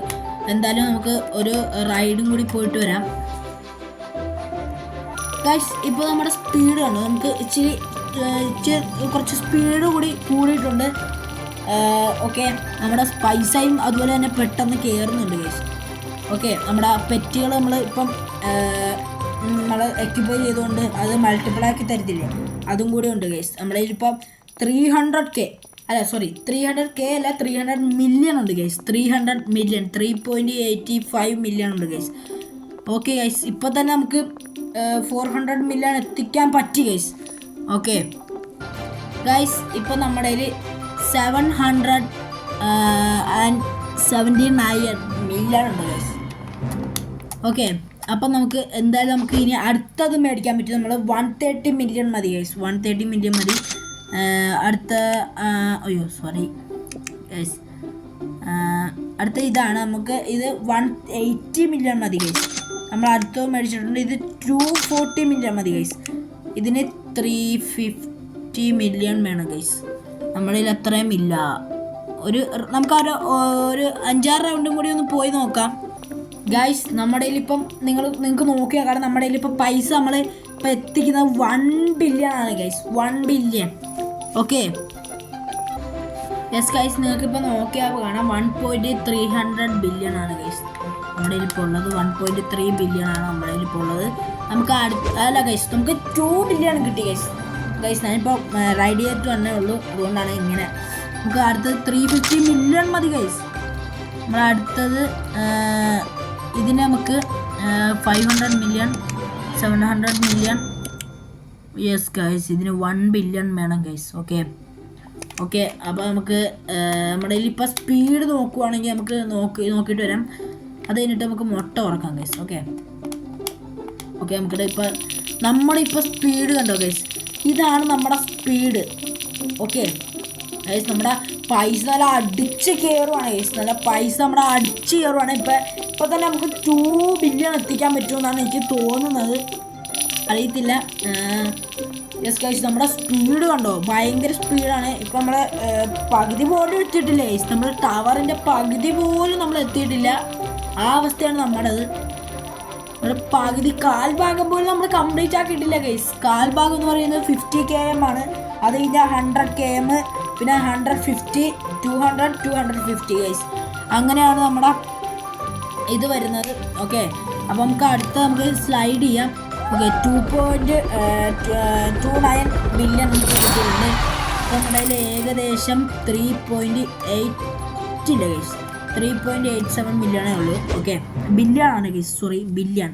എന്തായാലും നമുക്ക് ഒരു റൈഡും കൂടി പോയിട്ട് വരാം ഗൈസ്. ഇപ്പോൾ നമ്മുടെ സ്പീഡ് കണ്ടോ, നമുക്ക് ഇച്ചിരി കുറച്ച് സ്പീഡ് കൂടി കൂടിയിട്ടുണ്ട്. ഓക്കെ, നമ്മുടെ പൈസയും അതുപോലെ തന്നെ പെട്ടെന്ന് കയറുന്നുണ്ട് ഗൈസ്. ഓക്കെ, നമ്മുടെ പെറ്റുകൾ നമ്മൾ ഇപ്പം നമ്മൾ എക്യുപ്പൈ ചെയ്തുകൊണ്ട് അത് മൾട്ടിപ്പിൾ ആക്കി തരത്തില്ലേ, അതും കൂടി ഉണ്ട് ഗൈസ്. നമ്മുടെ ഇതിലിപ്പം 300K അല്ല, സോറി 300K അല്ല, 300 മില്യൺ ഉണ്ട് ഗൈസ്. 300 മില്യൺ 3.85 മില്യൺ ഉണ്ട് ഗൈസ്. ഓക്കെ ഗൈസ്, ഇപ്പോൾ തന്നെ നമുക്ക് 400 മില്യൺ എത്തിക്കാൻ പറ്റി ഗൈസ്. ഓക്കെ ഗൈസ്, ഇപ്പോൾ നമ്മുടെ കയ്യിൽ 779 മില്യൺ ഉണ്ട് ഗൈസ്. ഓക്കെ, അപ്പം നമുക്ക് എന്തായാലും നമുക്ക് ഇനി അടുത്തത് മേടിക്കാൻ പറ്റും. നമ്മൾ 130 മില്യൺ മതി ഗൈസ്, 130 മില്യൺ മതി. അടുത്ത സോറി ഗൈസ്, അടുത്ത ഇതാണ്. നമുക്ക് ഇത് 180 മില്യൺ മതി ഗൈസ്. നമ്മൾ അടുത്തത് മേടിച്ചിട്ടുണ്ട്. ഇത് 240 മില്യൺ മതി ഗൈസ്. ഇതിന് 350 മില്യൺ വേണം ഗൈസ്. നമ്മളിൽ അത്രയും ഇല്ല. നമുക്കൊരു 5-6 റൗണ്ടും കൂടി ഒന്ന് പോയി നോക്കാം ഗൈസ്. നമ്മുടെ കയ്യിലിപ്പം നിങ്ങൾക്ക് നോക്കിയാൽ കാരണം നമ്മുടെ കയ്യിലിപ്പോൾ പൈസ നമ്മൾ ഇപ്പോൾ എത്തിക്കുന്നത് 1 ബില്യൺ ആണ് guys. 1 billion. Okay yes guys, നിങ്ങൾക്കിപ്പോൾ നോക്കിയാൽ കാണാം 1.300 ബില്യൺ ആണ് ഗൈസ് നമ്മുടെ കയ്യിലിപ്പോൾ ഉള്ളത്. 1.3 ബില്യൺ ആണ് നമ്മുടെ കയ്യിലിപ്പോൾ ഉള്ളത്. നമുക്ക് അല്ല ഗൈസ്, നമുക്ക് 2 ബില്യൺ കിട്ടി ഗൈസ്. ഞാനിപ്പോൾ റൈഡ് ചെയ്തിട്ട് വന്നേ ഉള്ളൂ, അതുകൊണ്ടാണ് ഇങ്ങനെ. നമുക്ക് അടുത്തത് 350 മില്യൺ മതി ഗൈസ്. നമ്മൾ അടുത്തത് ഇതിന് നമുക്ക് 500 മില്യൺ 700 മില്യൺ. യെസ് ഗൈസ്, ഇതിന് 1 ബില്യൺ വേണം ഗൈസ്. ഓക്കെ, അപ്പോൾ നമുക്ക് നമ്മുടെ കയ്യിൽ ഇപ്പോൾ സ്പീഡ് നോക്കുവാണെങ്കിൽ നമുക്ക് നോക്കിയിട്ട് വരാം. അത് കഴിഞ്ഞിട്ട് നമുക്ക് മുട്ട ഉറക്കാം ഗൈസ്. ഓക്കെ, നമുക്കിവിടെ ഇപ്പോൾ നമ്മളിപ്പോൾ സ്പീഡ് കണ്ടോ ഗൈസ്, ഇതാണ് നമ്മുടെ സ്പീഡ്. ഓക്കെ ഗൈസ്, നമ്മുടെ പൈസ നല്ല അടിച്ച് കയറുവാണ് ഗൈസ്. നല്ല പൈസ നമ്മുടെ അടിച്ച് കയറുവാണ്. ഇപ്പോൾ തന്നെ നമുക്ക് 2 ബില്യൺ എത്തിക്കാൻ പറ്റുമെന്നാണ് എനിക്ക് തോന്നുന്നത്, അറിയത്തില്ല. യെസ് ഗൈസ്, നമ്മുടെ സ്പീഡ് കണ്ടോ, ഭയങ്കര സ്പീഡാണ്. ഇപ്പം നമ്മൾ പകുതി പോലും എത്തിയിട്ടില്ല ഗൈസ്. നമ്മൾ ടവറിൻ്റെ പകുതി പോലും നമ്മൾ എത്തിയിട്ടില്ല. ആ അവസ്ഥയാണ് നമ്മുടേത്. പകുതി കാൽഭാഗം പോലും നമ്മൾ കംപ്ലീറ്റ് ആക്കിയിട്ടില്ല ഗൈസ്. കാൽഭാഗം എന്ന് പറയുന്നത് 50 km ആണ്. അത് കഴിഞ്ഞാൽ 100 km, പിന്നെ 150, 200, 250 ഗൈസ്. അങ്ങനെയാണ് നമ്മുടെ ഇത് വരുന്നത്. ഓക്കെ, അപ്പോൾ നമുക്ക് സ്ലൈഡ് ചെയ്യാം. ഓക്കെ, 2.29 ബില്യൺ നമുക്ക് കിട്ടിയിട്ടുണ്ട്. അപ്പോൾ നമ്മുടെ കയ്യിൽ ഏകദേശം 3.8 ഇല്ല ഗൈസ്. 3.87 മില്യണേ ഉള്ളൂ. ഓക്കെ, ബില്യണാണ് ഗൈസ്, സോറി ബില്യൺ.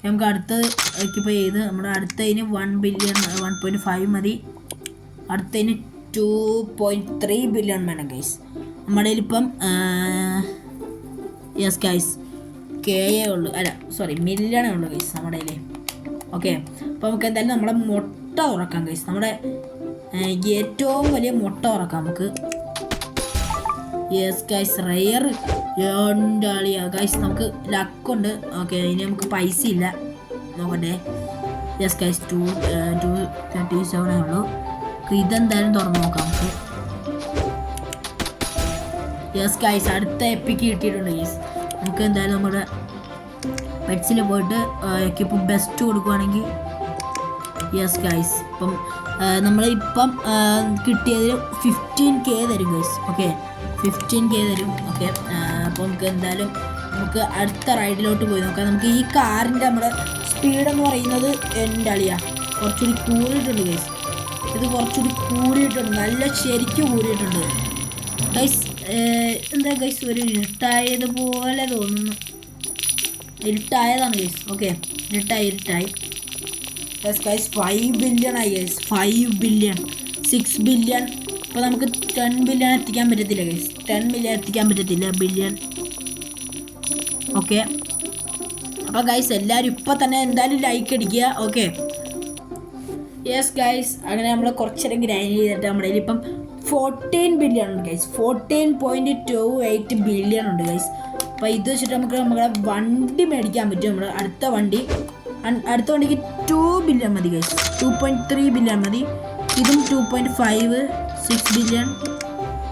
നമുക്ക് അടുത്തത് ഇപ്പോൾ ചെയ്ത് നമ്മുടെ അടുത്തതിന് 1 ബില്യൺ 1.5 മതി. അടുത്തതിന് 2.3 ബില്യൺ വേണം ഗൈസ്. നമ്മുടെ ഇപ്പം യെസ് ഗൈസ് കെയേ ഉള്ളൂ, അല്ല സോറി മില്യണേ ഉള്ളൂ ഗൈസ് നമ്മുടെ കയ്യിൽ. ഓക്കെ, അപ്പോൾ നമുക്ക് എന്തായാലും നമ്മുടെ മുട്ട തുറക്കാം ഗൈസ്. നമ്മുടെ ഏറ്റവും വലിയ മുട്ട തുറക്കാം നമുക്ക്. യെസ് ഗൈസ് റെയർ എന്താളിയാ ഗൈസ്, നമുക്ക് ലക്കുണ്ട്. ഓക്കെ, ഇനി നമുക്ക് പൈസ ഇല്ല, നോക്കട്ടെ. യെസ് ഗൈസ് 237 ഉള്ളൂ. ഇതെന്തായാലും തുറന്ന് നോക്കാം നമുക്ക്. യെസ് ഗൈസ് അടുത്ത എപ്പിക്ക് കിട്ടിയിട്ടുണ്ട് ഗൈസ്. നമുക്ക് എന്തായാലും നമ്മുടെ പെറ്റ്സിൽ പോയിട്ട് എക്കിപ്പം ബെസ്റ്റ് കൊടുക്കുവാണെങ്കിൽ യെസ് ഗൈസ് ഇപ്പം നമ്മളിപ്പം കിട്ടിയതിൽ 15K തരും ഗൈസ്. ഓക്കെ, 15K തരും. ഓക്കെ, അപ്പോൾ നമുക്ക് എന്തായാലും നമുക്ക് അടുത്ത റൈഡിലോട്ട് പോയി നോക്കാം. നമുക്ക് ഈ കാറിൻ്റെ നമ്മുടെ സ്പീഡെന്ന് പറയുന്നത് എൻ്റെ അളിയാ കുറച്ചുകൂടി കൂടിയിട്ടുണ്ട് ഗൈസ്. ഇത് കുറച്ചുകൂടി കൂടിയിട്ടുണ്ട്, നല്ല ശരിക്കും കൂടിയിട്ടുണ്ട് ഗൈസ്. എന്താ ഗൈസ് ഒരു ഇരുട്ടായതുപോലെ തോന്നുന്നു. ഇരുട്ടായതാണ് ഗൈസ്. ഓക്കെ, ഇരുട്ടായി. യെസ് ഗൈസ് 5 ബില്യൺ ആയി ഗൈസ്. 5 billion 6 billion. ഇപ്പോൾ നമുക്ക് 10 ബില്യൺ എത്തിക്കാൻ പറ്റത്തില്ല ഗൈസ്. 10 ബില്യൺ എത്തിക്കാൻ പറ്റത്തില്ല, ബില്യൺ. ഓക്കെ, അപ്പോൾ ഗൈസ് എല്ലാവരും ഇപ്പോൾ തന്നെ എന്തായാലും ലൈക്ക് അടിക്കുക. ഓക്കെ, യെസ് ഗൈസ് അങ്ങനെ നമ്മൾ കുറച്ചേരം ഗ്രൈൻഡ് ചെയ്തിട്ട് നമ്മുടെ കയ്യിൽ ഇപ്പം 14 ബില്യൺ ഉണ്ട് ഗൈസ്. 14.28 ബില്യൺ ഉണ്ട് ഗൈസ്. അപ്പോൾ ഇത് വെച്ചിട്ട് നമുക്ക് നമ്മുടെ വണ്ടി മേടിക്കാൻ പറ്റും. നമ്മുടെ അടുത്ത വണ്ടിക്ക് 2 ബില്യൺ മതി ഗൈസ്. 2.3 ബില്യൺ മതി. ഇതും 2.5 6 ബില്യൺ.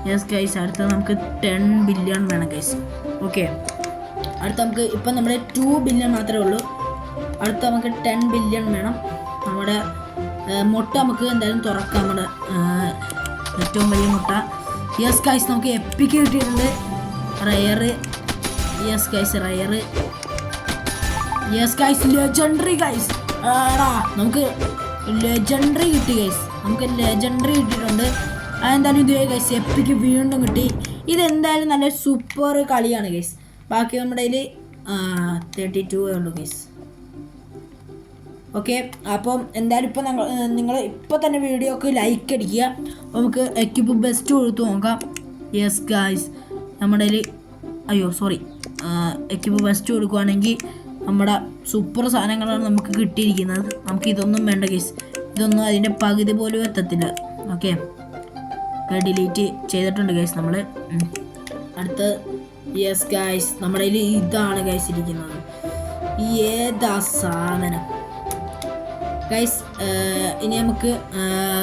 യെസ് ഗൈസ് അടുത്ത നമുക്ക് 10 ബില്യൺ വേണം ഗൈസ്. ഓക്കെ, അടുത്ത നമുക്ക് ഇപ്പം നമ്മുടെ 2 ബില്യൺ മാത്രമേ ഉള്ളൂ. അടുത്ത നമുക്ക് 10 ബില്യൺ വേണം. നമ്മുടെ മുട്ട നമുക്ക് എന്തായാലും തുറക്കാം, നമ്മുടെ ഏറ്റവും വലിയ മുട്ട. യെസ് ഗൈസ് നമുക്ക് എപ്പിക്ക് കിട്ടിയിട്ടുണ്ട്, rare. Yes guys rare. Yes guys legendary guys. ആടാ നമുക്ക് ലെജൻഡറി കിട്ടി ഗൈസ്. നമുക്ക് ലെജൻഡറി കിട്ടിയിട്ടുണ്ട്. അതെന്തായാലും ഇതേ ഗൈസ് എപ്പിക്ക് വീണ്ടും കിട്ടി. ഇതെന്തായാലും നല്ല സൂപ്പർ കളിയാണ് ഗൈസ്. ബാക്കി നമ്മുടെ കയ്യിൽ 32 ഉള്ളൂ ഗൈസ്. ഓക്കെ, അപ്പം എന്തായാലും ഇപ്പം നിങ്ങൾ ഇപ്പം തന്നെ വീഡിയോക്ക് ലൈക്ക് അടിക്കുക. അപ്പോൾ നമുക്ക് എക്യുപ്പ് ബെസ്റ്റ് കൊടുത്ത് നോക്കാം. യെസ് ഗൈസ് നമ്മുടെ എക്യുപ്പ് ബെസ്റ്റ് കൊടുക്കുകയാണെങ്കിൽ നമ്മുടെ സൂപ്പർ സാധനങ്ങളാണ് നമുക്ക് കിട്ടിയിരിക്കുന്നത്. നമുക്ക് ഇതൊന്നും വേണ്ട ഗൈസ്, ഇതൊന്നും അതിൻ്റെ പകുതി പോലും എത്തത്തില്ല. ഓക്കെ, ഡിലീറ്റ് ചെയ്തിട്ടുണ്ട് ഗൈസ് നമ്മൾ. അടുത്ത് യെസ് ഗൈസ് നമ്മുടെ കയ്യിൽ ഇതാണ് ഗൈസ് ഇരിക്കുന്നത്. ഏതാ സാധനം ഗൈസ്? ഇനി നമുക്ക്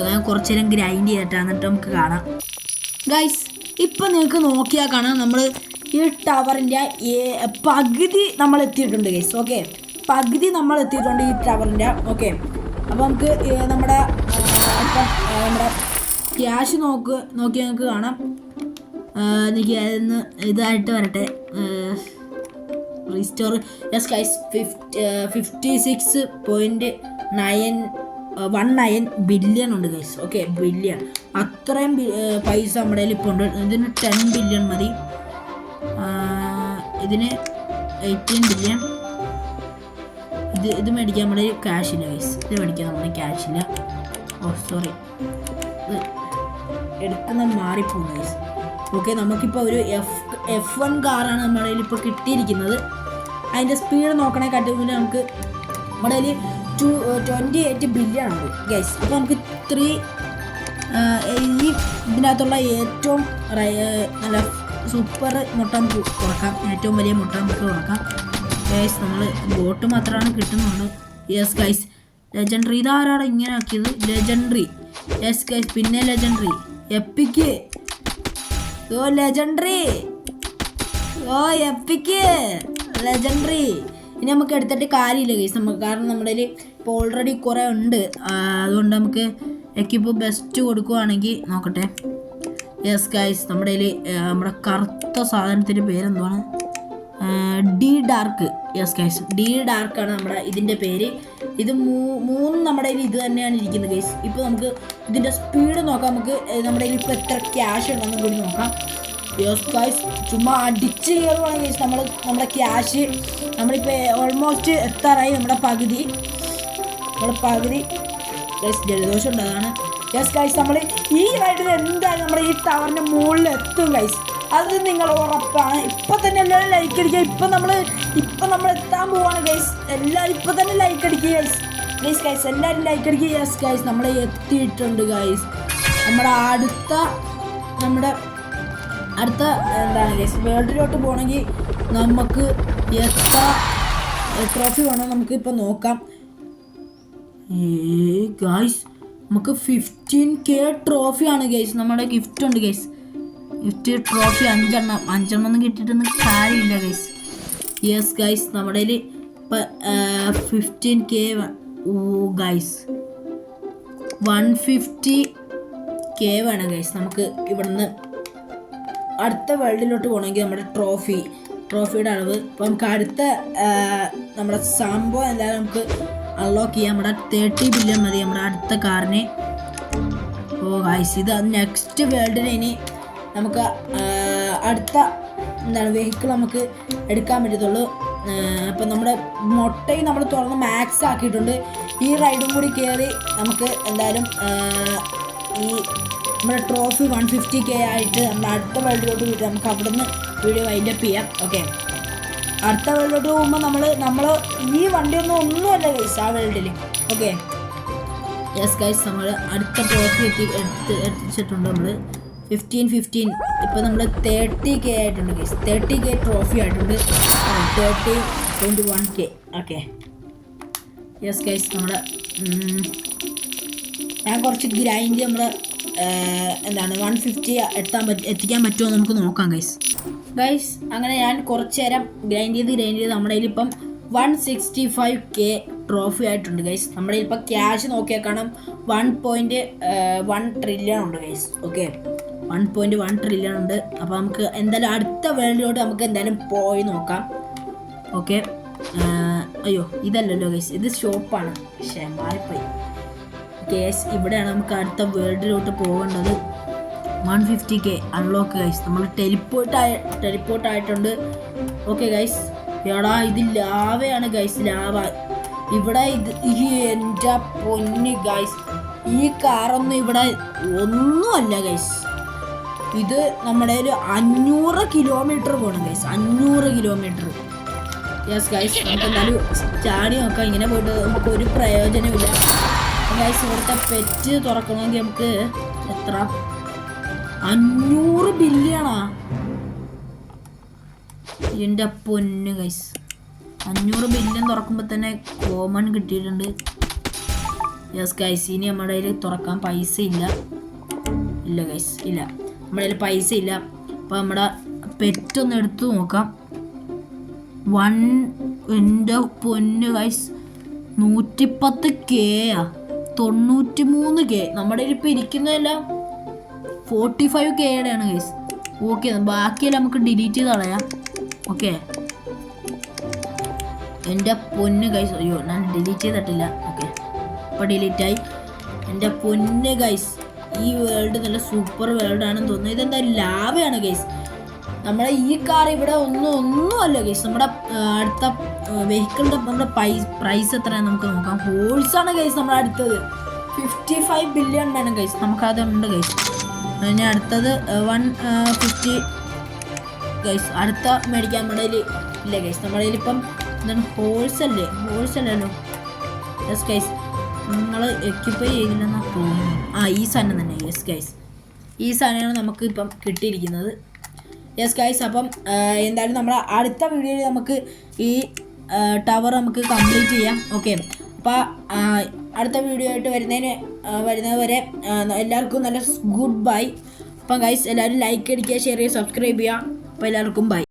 ഞാൻ കുറച്ച് നേരം ഗ്രൈൻഡ് ചെയ്തിട്ട് എന്നിട്ട് നമുക്ക് കാണാം ഗൈസ്. ഇപ്പം നിങ്ങൾക്ക് നോക്കിയാൽ കാണാം നമ്മൾ ഈ ടവറിൻ്റെ പകുതി നമ്മൾ എത്തിയിട്ടുണ്ട് ഗൈസ്. ഓക്കെ, പകുതി നമ്മൾ എത്തിയിട്ടുണ്ട് ഈ ടവറിൻ്റെ. ഓക്കെ, അപ്പോൾ നമുക്ക് നമ്മുടെ ക്യാഷ് നോക്കിയാൽ നിങ്ങൾക്ക് കാണാം. എനിക്ക് അതൊന്ന് ഇതായിട്ട് വരട്ടെ, റീസ്റ്റോർ. യെസ് ഗൈസ് 56.19 ബില്യൺ ഉണ്ട് ഗൈസ്. ഓക്കെ, ബില്യൺ അത്രയും പൈസ നമ്മുടെ കയ്യിൽ ഇപ്പോൾ ഉണ്ട്. ഇതിന് 10 ബില്യൺ മതി. ഇതിന് 18 ബില്യൺ. ഇത് മേടിക്കാൻ നമ്മുടെ ക്യാഷില്ല ഗൈസ്. ഇത് മേടിക്കാൻ നമ്മുടെ ക്യാഷില്ല. സോറി, ഇത് എടുക്കുന്ന മാറിപ്പോകും ഗൈസ്. ഓക്കെ, നമുക്കിപ്പോൾ ഒരു F1 കാറാണ് നമ്മുടെ കയ്യിൽ ഇപ്പോൾ കിട്ടിയിരിക്കുന്നത്. അതിൻ്റെ സ്പീഡ് നോക്കണേക്കാട്ടും മുന്നേ നമുക്ക് നമ്മുടെ കയ്യിൽ 28 ബില്യൺ ഉണ്ട് ഗൈസ്. അപ്പോൾ നമുക്ക് ഈ ഇതിനകത്തുള്ള ഏറ്റവും നല്ല സൂപ്പർ മുട്ട നമുക്ക് തുറക്കാം. ഏറ്റവും വലിയ മുട്ട നമുക്ക് തുറക്കാം ഗൈസ്. നമ്മൾ ബോട്ട് മാത്രമാണ് കിട്ടുന്നുള്ളൂ. Yes guys legendary. ഇതാരാണ് ഇങ്ങനെ ആക്കിയത്? ലെജൻഡറി. യെസ് ഗൈസ് പിന്നെ legendary. Epic. Legendary. Epic legendary. ഇനി നമുക്ക് എടുത്തിട്ട് കാര്യമില്ല ഗൈസ് നമുക്ക്, കാരണം നമ്മുടെ കയ്യിൽ ഇപ്പോൾ ഓൾറെഡി കുറേ ഉണ്ട്. അതുകൊണ്ട് നമുക്ക് എക്കിപ്പോൾ ബെസ്റ്റ് കൊടുക്കുവാണെങ്കിൽ നോക്കട്ടെ. യെസ് ഗൈസ് നമ്മുടെ കയ്യിൽ നമ്മുടെ കറുത്ത സാധനത്തിൻ്റെ പേരെന്താണ്? D dark. Yes guys D ഡാർക്കാണ് നമ്മുടെ ഇതിൻ്റെ പേര്. ഇത് മൂന്നും നമ്മുടെ കയ്യിൽ ഇത് തന്നെയാണ് ഇരിക്കുന്നത് ഗൈസ്. ഇപ്പോൾ നമുക്ക് ഇതിൻ്റെ സ്പീഡ് നോക്കാം. നമുക്ക് നമ്മുടെ കയ്യിൽ ഇപ്പോൾ എത്ര ക്യാഷ് ഉണ്ടെന്ന് കൂടി നോക്കാം. യെസ് ഗൈസ് ചുമ്മാ അടിച്ച് കയറുവാണ് ഗൈസ്. നമ്മുടെ ക്യാഷ് നമ്മളിപ്പോൾ ഓൾമോസ്റ്റ് എത്താറായി. നമ്മുടെ പകുതി ഗൈസ് ജലദോഷം ഉണ്ട്, അതാണ്. യെസ് ഗൈസ് നമ്മൾ ഈ റൈഡിൽ എന്തായാലും നമ്മുടെ ഈ ടവറിൻ്റെ മുകളിൽ എത്തും ഗൈസ്, അത് നിങ്ങൾ ഉറപ്പാണ്. ഇപ്പം തന്നെ എല്ലാവരും ലൈക്ക് അടിക്കുക. ഇപ്പം നമ്മൾ എത്താൻ പോവാണ് ഗൈസ്. എല്ലാവരും ഇപ്പം തന്നെ ലൈക്ക് അടിക്കുക ഗൈസ്. പ്ലീസ് ഗൈസ് എല്ലാവരും ലൈക്ക് അടിക്കുക. യെസ് ഗൈസ് നമ്മൾ എത്തിയിട്ടുണ്ട് ഗൈസ്. നമ്മുടെ അടുത്ത എന്താണ് ഗൈസ് വേൾഡിലോട്ട് പോകണമെങ്കിൽ നമുക്ക് എത്ര ട്രോഫി വേണോ നമുക്ക് ഇപ്പം നോക്കാം. ഗൈസ് നമുക്ക് 15K ട്രോഫിയാണ് ഗൈസ്. നമ്മുടെ ഗിഫ്റ്റ് ഉണ്ട് ഗൈസ്. ഗിഫ്റ്റ് ട്രോഫി 5 ഒന്നും കിട്ടിയിട്ടൊന്നും കാര്യമില്ല ഗൈസ്. യെസ് ഗൈസ് നമ്മുടെ കയ്യിൽ ഇപ്പം 15K ഗൈസ് 150K വേണം ഗൈസ് നമുക്ക് ഇവിടുന്ന് അടുത്ത വേൾഡിലോട്ട് പോകണമെങ്കിൽ നമ്മുടെ ട്രോഫിയുടെ അളവ്. അപ്പോൾ നമുക്ക് അടുത്ത നമ്മുടെ സംഭവം എന്തായാലും നമുക്ക് അൺലോക്ക് ചെയ്യാം. നമ്മുടെ 30 ബില്യൺ മതി നമ്മുടെ അടുത്ത കാറിന്. ഗൈസ് ഇത് നെക്സ്റ്റ് വേൾഡിന് ഇനി നമുക്ക് അടുത്ത വെഹിക്കിൾ നമുക്ക് എടുക്കാൻ പറ്റത്തുള്ളൂ. അപ്പം നമ്മുടെ മുട്ടയും നമ്മൾ തുറന്ന് മാക്സ് ആക്കിയിട്ടുണ്ട്. ഈ റൈഡും കൂടി കയറി നമുക്ക് എന്തായാലും ഈ നമ്മുടെ ട്രോഫി 150K ആയിട്ട് നമ്മൾ അടുത്ത വേൾഡിലോട്ട് കിട്ടും. നമുക്ക് അവിടെ നിന്ന് വീഡിയോ വൈൻഡപ്പ് ചെയ്യാം. ഓക്കെ അടുത്ത വേൾഡിലോട്ട് പോകുമ്പോൾ നമ്മൾ ഈ ഒന്നുമല്ല ഗൈസ് ആ വേൾഡിൽ. ഓക്കെ യെസ് ഗൈസ് നമ്മൾ അടുത്ത ട്രോഫി എത്തിച്ചിട്ടുണ്ട്. നമ്മൾ 15 ഇപ്പോൾ നമ്മൾ 30K ആയിട്ടുണ്ട് ഗൈസ്. 30K ട്രോഫി ആയിട്ടുണ്ട്. 21K. ഓക്കെ യെസ് ഗൈസ് നമ്മുടെ ഞാൻ കുറച്ച് ഗ്രൈൻഡ് നമ്മുടെ എന്താണ് 150 എത്തിക്കാൻ പറ്റുമോ നമുക്ക് നോക്കാം ഗൈസ്. അങ്ങനെ ഞാൻ കുറച്ച് നേരം ഗ്രൈൻഡ് ചെയ്ത് നമ്മുടെ കയ്യിൽ ഇപ്പം 165K ട്രോഫി ആയിട്ടുണ്ട് ഗൈസ്. നമ്മുടെ കയ്യിൽ ഇപ്പം ക്യാഷ് നോക്കിയാൽ കാണാം 1.1 ട്രില്യൺ ഉണ്ട് ഗൈസ്. ഓക്കെ 1.1 ട്രില്യൺ ഉണ്ട്. അപ്പോൾ നമുക്ക് എന്തായാലും അടുത്ത വേൾഡിലോട്ട് നമുക്ക് എന്തായാലും പോയി നോക്കാം. ഓക്കെ അയ്യോ ഇതല്ലല്ലോ ഗൈസ്, ഇത് ഷോപ്പാണ്. പക്ഷേ മാറിപ്പോയി. ഗൈസ് ഇവിടെയാണ് നമുക്ക് അടുത്ത വേൾഡിലോട്ട് പോകേണ്ടത്. 150K unlock guys. നമ്മൾ ടെലിപ്പോർട്ട് ആയിട്ടുണ്ട്. ഓക്കെ ഗൈസ് എടാ ഇത് ലാവയാണ് ഗൈസ്. ലാവ ഇവിടെ എൻ്റെ പൊന്ന് ഗൈസ് ഈ കാറൊന്നും ഇവിടെ ഒന്നുമല്ല ഗൈസ്. ഇത് നമ്മുടെ ഒരു 500 കിലോമീറ്റർ പോകണം ഗൈസ്. 500 കിലോമീറ്റർ. യെസ് ഗൈസ് നമുക്ക് എന്തായാലും ചാടി നോക്കാം. ഇങ്ങനെ പോയിട്ട് നമുക്ക് ഒരു പ്രയോജനമില്ല ഗൈസ്. ഇവിടുത്തെ പെറ്റ് തുറക്കണമെങ്കിൽ നമുക്ക് എത്ര 500 ബില്യണാ എൻ്റെ പൊന്ന് ഗൈസ്. 500 ബില്യൺ തുറക്കുമ്പോൾ തന്നെ കോമൺ കിട്ടിയിട്ടുണ്ട്. യെസ് ഗൈസ് ഇനി നമ്മുടെ കയ്യിൽ തുറക്കാൻ പൈസ ഇല്ല ഗൈസ്. ഇല്ല നമ്മുടെ കയ്യിൽ പൈസ ഇല്ല. അപ്പോൾ നമ്മുടെ പെറ്റൊന്ന് എടുത്തു നോക്കാം. എൻ്റെ പൊന്ന് ഗൈസ് 110K 93K. നമ്മുടെ കയ്യിൽ ഇപ്പോൾ ഇരിക്കുന്നതെല്ലാം 45Kയുടെയാണ് ഗൈസ്. ഓക്കെ ബാക്കിയെല്ലാം നമുക്ക് ഡിലീറ്റ് ചെയ്ത് കളയാം. ഓക്കെ എൻ്റെ പൊന്ന് ഗൈസ്. അയ്യോ ഞാൻ ഡിലീറ്റ് ചെയ്തിട്ടില്ല. ഓക്കെ ഇപ്പോൾ ഡിലീറ്റായി. എൻ്റെ പൊന്ന് ഗൈസ് ഈ വേൾഡ് നല്ല സൂപ്പർ വേൾഡാണെന്ന് തോന്നുന്നു. ഇതെന്താ ലാവയാണ് ഗൈസ്. നമ്മുടെ ഈ കാർ ഇവിടെ ഒന്നുമല്ല ഗൈസ്. നമ്മുടെ അടുത്ത വെഹിക്കിളിൻ്റെ നമ്മുടെ പ്രൈസ് എത്രയാണ് നമുക്ക് നോക്കാം. ഹോൾസാണ് ഗൈസ് നമ്മുടെ അടുത്തത്. 55 ബില്യൺ വേണം ഗൈസ്. നമുക്കതുണ്ട് ഗൈസ്. പിന്നെ അടുത്തത് 150 ഗൈസ്. അടുത്ത മേടിക്കാൻ നമ്മുടെ കയ്യിൽ ഇല്ല ഗൈസ്. നമ്മുടെ കയ്യിൽ ഇപ്പം എന്താണ് ഹോൾസല്ലല്ലോ. യെസ് ഗൈസ് നമ്മൾ എക്യുപ്പൈ ചെയ്തില്ലെന്ന് തോന്നുന്നു. ഈ സാധനം തന്നെ. യെസ് ഗൈസ് ഈ സാധനമാണ് നമുക്ക് ഇപ്പം കിട്ടിയിരിക്കുന്നത്. യെസ് ഗൈസ് അപ്പം എന്തായാലും നമ്മുടെ അടുത്ത വീഡിയോയിൽ നമുക്ക് ഈ ടവർ നമുക്ക് കംപ്ലീറ്റ് ചെയ്യാം. ഓക്കെ അപ്പോൾ അടുത്ത വീഡിയോ ആയിട്ട് വരുന്നവരെ എല്ലാവർക്കും നല്ല ഗുഡ് ബൈ. അപ്പം ഗൈസ് എല്ലാവരും ലൈക്ക് അടിക്കുക, ഷെയർ ചെയ്യുക, സബ്സ്ക്രൈബ് ചെയ്യുക. അപ്പോൾ എല്ലാവർക്കും ബൈ.